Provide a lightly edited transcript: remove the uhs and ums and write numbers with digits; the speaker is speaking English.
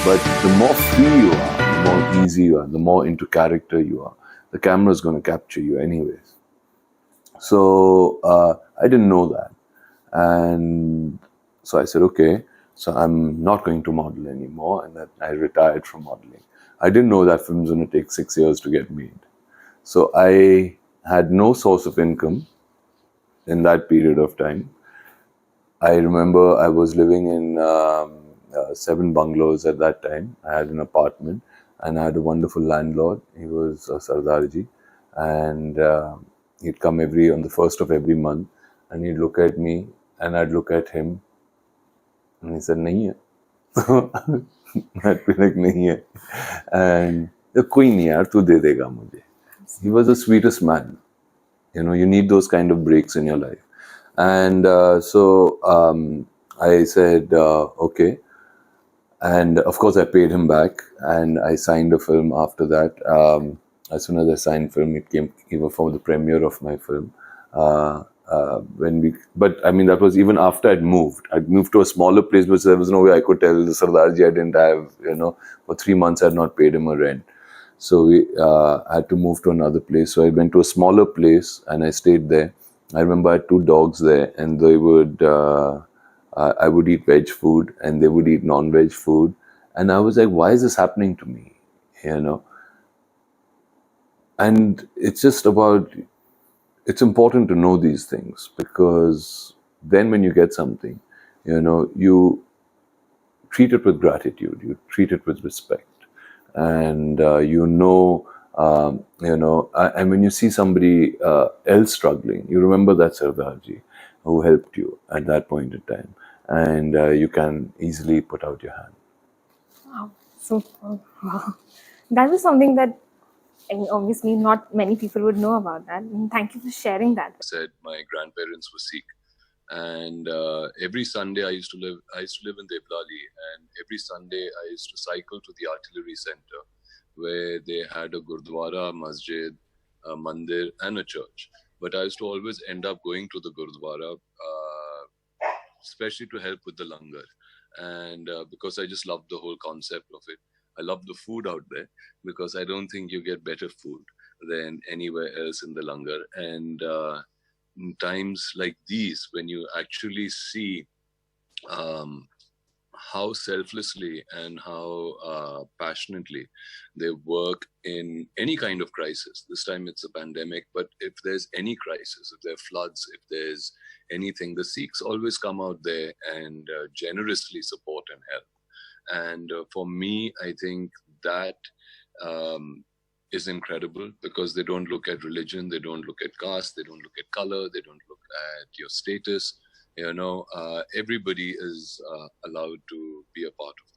But the more free you are, the more easy you are, the more into character you are, the camera is going to capture you anyways. So I didn't know that. And so I said, okay, so I'm not going to model anymore. And that I retired from modeling. I didn't know that film's going to take 6 years to get made. So I had no source of income in that period of time. I remember I was living in 7 bungalows at that time. I had an apartment and I had a wonderful landlord. He was Sardarji, and he'd come on the first of every month, and he'd look at me and I'd look at him, and he said, "Nahi hai." I'd be like, "Nahi hai," and "Koi nahi yaar, tu de dega mujhe." He was the sweetest man. You need those kind of breaks in your life. And so I said, okay. And of course, I paid him back, and I signed a film after that. As soon as I signed film, it came even for the premiere of my film. But I mean, that was even after I'd moved. I'd moved to a smaller place, but there was no way I could tell the Sardarji I didn't have, for 3 months I had not paid him a rent. So we had to move to another place. So I went to a smaller place and I stayed there. I remember I had 2 dogs there, and they would, I would eat veg food and they would eat non-veg food. And I was like, why is this happening to me? And it's just about, it's important to know these things, because then when you get something, you treat it with gratitude, you treat it with respect. And and when you see somebody else struggling, you remember that Sardarji who helped you at that point in time, and you can easily put out your hand. Wow, so wow. That was something that, and obviously not many people would know about that. And thank you for sharing that. I said my grandparents were Sikh, and every Sunday I used to live in Deblali, and every Sunday I used to cycle to the artillery center, where they had a gurdwara, masjid, a mandir, and a church. But I used to always end up going to the gurdwara, especially to help with the langar. And because I just loved the whole concept of it. I love the food out there, because I don't think you get better food than anywhere else in the langar. And in times like these, when you actually see how selflessly and how passionately they work in any kind of crisis. This time it's a pandemic, but if there's any crisis, if there are floods, if there's anything, the Sikhs always come out there and generously support and help. And for me, I think that is incredible, because they don't look at religion, they don't look at caste, they don't look at color, they don't look at your status. Everybody is allowed to be a part of